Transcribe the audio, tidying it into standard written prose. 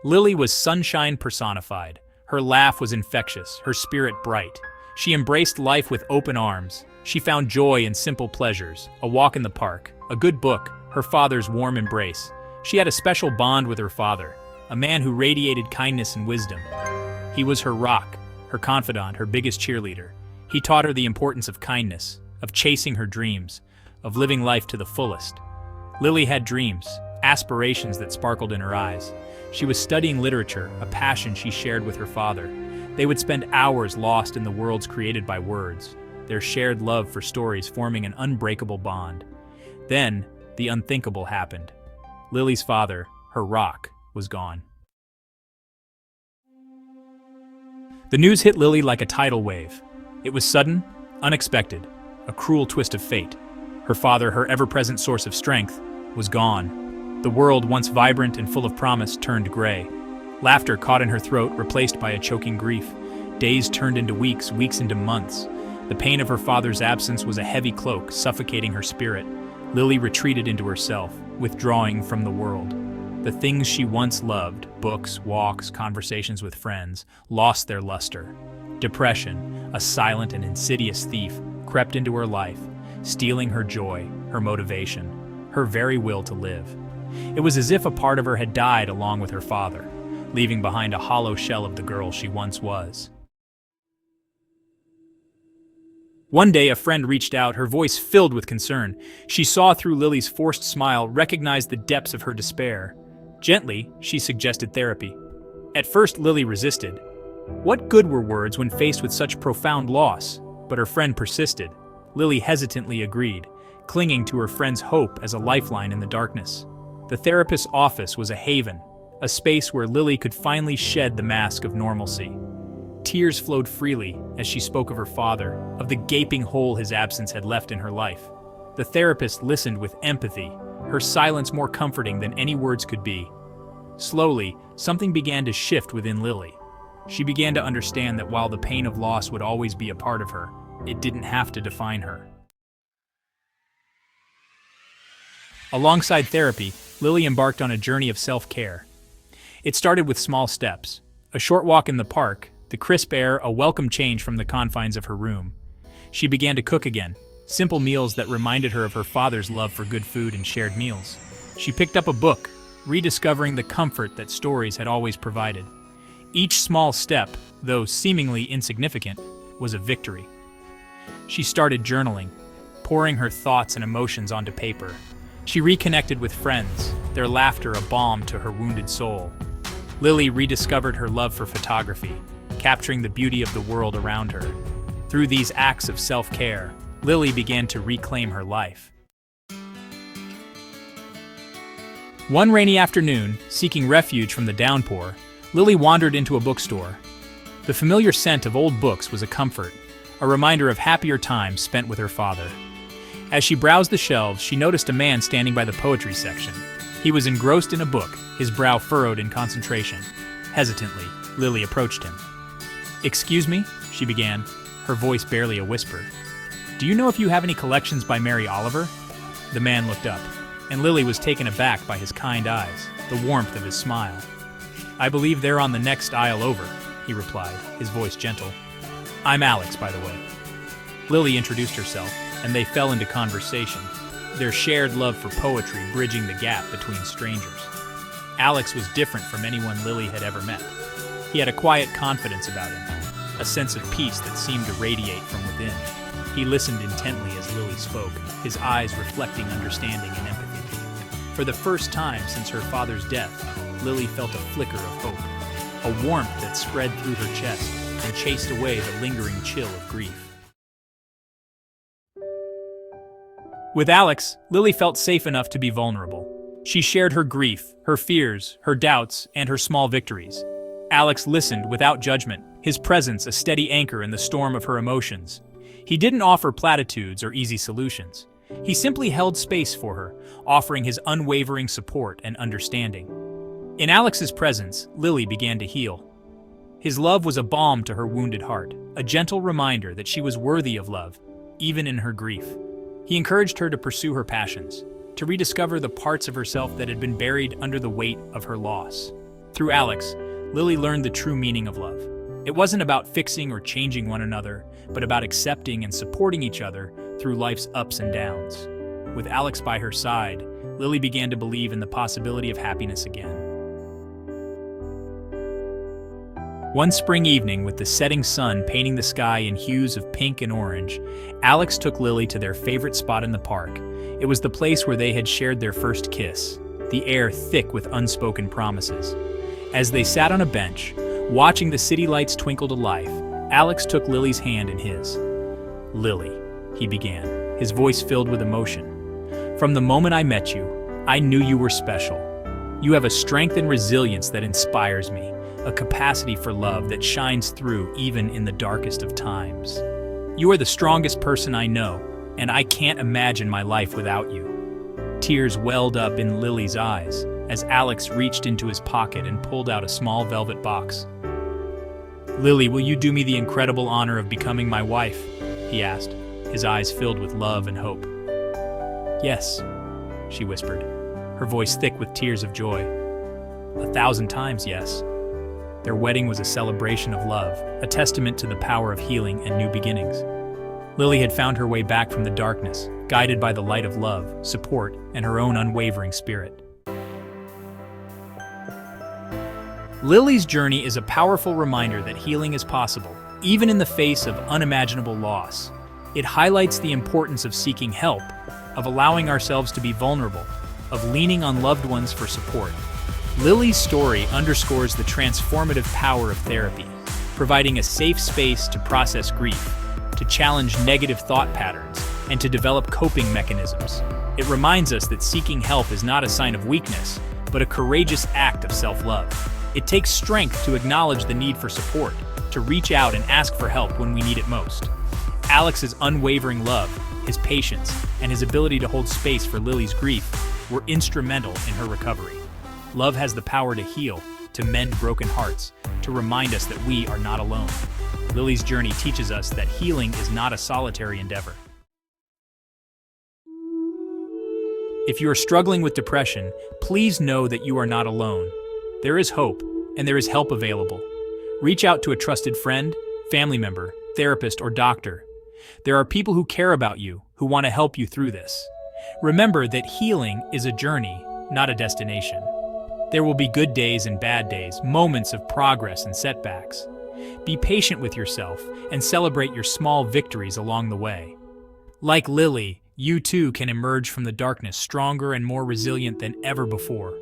Lily was sunshine personified. Her laugh was infectious, her spirit bright. She embraced life with open arms. She found joy in simple pleasures, a walk in the park, a good book, her father's warm embrace. She had a special bond with her father, a man who radiated kindness and wisdom. He was her rock, her confidant, her biggest cheerleader. He taught her the importance of kindness, of chasing her dreams, of living life to the fullest. Lily had dreams, aspirations that sparkled in her eyes. She was studying literature, a passion she shared with her father. They would spend hours lost in the worlds created by words, their shared love for stories forming an unbreakable bond. Then, the unthinkable happened. Lily's father, her rock, was gone. The news hit Lily like a tidal wave. It was sudden, unexpected, a cruel twist of fate. Her father, her ever-present source of strength, was gone. The world, once vibrant and full of promise, turned gray. Laughter caught in her throat, replaced by a choking grief. Days turned into weeks, weeks into months. The pain of her father's absence was a heavy cloak, suffocating her spirit. Lily retreated into herself, withdrawing from the world. The things she once loved, books, walks, conversations with friends, lost their luster. Depression, a silent and insidious thief, crept into her life, stealing her joy, her motivation, her very will to live. It was as if a part of her had died along with her father, leaving behind a hollow shell of the girl she once was. One day, a friend reached out, her voice filled with concern. She saw through Lily's forced smile, recognized the depths of her despair. Gently, she suggested therapy. At first, Lily resisted. What good were words when faced with such profound loss? But her friend persisted. Lily hesitantly agreed, clinging to her friend's hope as a lifeline in the darkness. The therapist's office was a haven, a space where Lily could finally shed the mask of normalcy. Tears flowed freely as she spoke of her father, of the gaping hole his absence had left in her life. The therapist listened with empathy, her silence more comforting than any words could be. Slowly, something began to shift within Lily. She began to understand that while the pain of loss would always be a part of her, it didn't have to define her. Alongside therapy, Lily embarked on a journey of self-care. It started with small steps. A short walk in the park, the crisp air a welcome change from the confines of her room. She began to cook again, simple meals that reminded her of her father's love for good food and shared meals. She picked up a book, rediscovering the comfort that stories had always provided. Each small step, though seemingly insignificant, was a victory. She started journaling, pouring her thoughts and emotions onto paper. She reconnected with friends, their laughter a balm to her wounded soul. Lily rediscovered her love for photography, capturing the beauty of the world around her. Through these acts of self-care, Lily began to reclaim her life. One rainy afternoon, seeking refuge from the downpour, Lily wandered into a bookstore. The familiar scent of old books was a comfort, a reminder of happier times spent with her father. As she browsed the shelves, she noticed a man standing by the poetry section. He was engrossed in a book, his brow furrowed in concentration. Hesitantly, Lily approached him. "Excuse me," she began, her voice barely a whisper. "Do you know if you have any collections by Mary Oliver?" The man looked up, and Lily was taken aback by his kind eyes, the warmth of his smile. "I believe they're on the next aisle over," he replied, his voice gentle. "I'm Alex, by the way." Lily introduced herself, and they fell into conversation, their shared love for poetry bridging the gap between strangers. Alex was different from anyone Lily had ever met. He had a quiet confidence about him, a sense of peace that seemed to radiate from within. He listened intently as Lily spoke, his eyes reflecting understanding and empathy. For the first time since her father's death, Lily felt a flicker of hope, a warmth that spread through her chest and chased away the lingering chill of grief. With Alex, Lily felt safe enough to be vulnerable. She shared her grief, her fears, her doubts, and her small victories. Alex listened without judgment, his presence a steady anchor in the storm of her emotions. He didn't offer platitudes or easy solutions. He simply held space for her, offering his unwavering support and understanding. In Alex's presence, Lily began to heal. His love was a balm to her wounded heart, a gentle reminder that she was worthy of love, even in her grief. He encouraged her to pursue her passions, to rediscover the parts of herself that had been buried under the weight of her loss. Through Alex, Lily learned the true meaning of love. It wasn't about fixing or changing one another, but about accepting and supporting each other through life's ups and downs. With Alex by her side, Lily began to believe in the possibility of happiness again. One spring evening, with the setting sun painting the sky in hues of pink and orange, Alex took Lily to their favorite spot in the park. It was the place where they had shared their first kiss, the air thick with unspoken promises. As they sat on a bench, watching the city lights twinkle to life, Alex took Lily's hand in his. "Lily," he began, his voice filled with emotion. "From the moment I met you, I knew you were special. You have a strength and resilience that inspires me, a capacity for love that shines through even in the darkest of times. You are the strongest person I know, and I can't imagine my life without you." Tears welled up in Lily's eyes as Alex reached into his pocket and pulled out a small velvet box. "Lily, will you do me the incredible honor of becoming my wife?" he asked, his eyes filled with love and hope. "Yes," she whispered, her voice thick with tears of joy. 1,000 times yes. Their wedding was a celebration of love, a testament to the power of healing and new beginnings. Lily had found her way back from the darkness, guided by the light of love, support, and her own unwavering spirit. Lily's journey is a powerful reminder that healing is possible, even in the face of unimaginable loss. It highlights the importance of seeking help, of allowing ourselves to be vulnerable, of leaning on loved ones for support. Lily's story underscores the transformative power of therapy, providing a safe space to process grief, to challenge negative thought patterns, and to develop coping mechanisms. It reminds us that seeking help is not a sign of weakness, but a courageous act of self-love. It takes strength to acknowledge the need for support, to reach out and ask for help when we need it most. Alex's unwavering love, his patience, and his ability to hold space for Lily's grief were instrumental in her recovery. Love has the power to heal, to mend broken hearts, to remind us that we are not alone. Lily's journey teaches us that healing is not a solitary endeavor. If you are struggling with depression, please know that you are not alone. There is hope, and there is help available. Reach out to a trusted friend, family member, therapist, or doctor. There are people who care about you, who want to help you through this. Remember that healing is a journey, not a destination. There will be good days and bad days, moments of progress and setbacks. Be patient with yourself and celebrate your small victories along the way. Like Lily, you too can emerge from the darkness stronger and more resilient than ever before.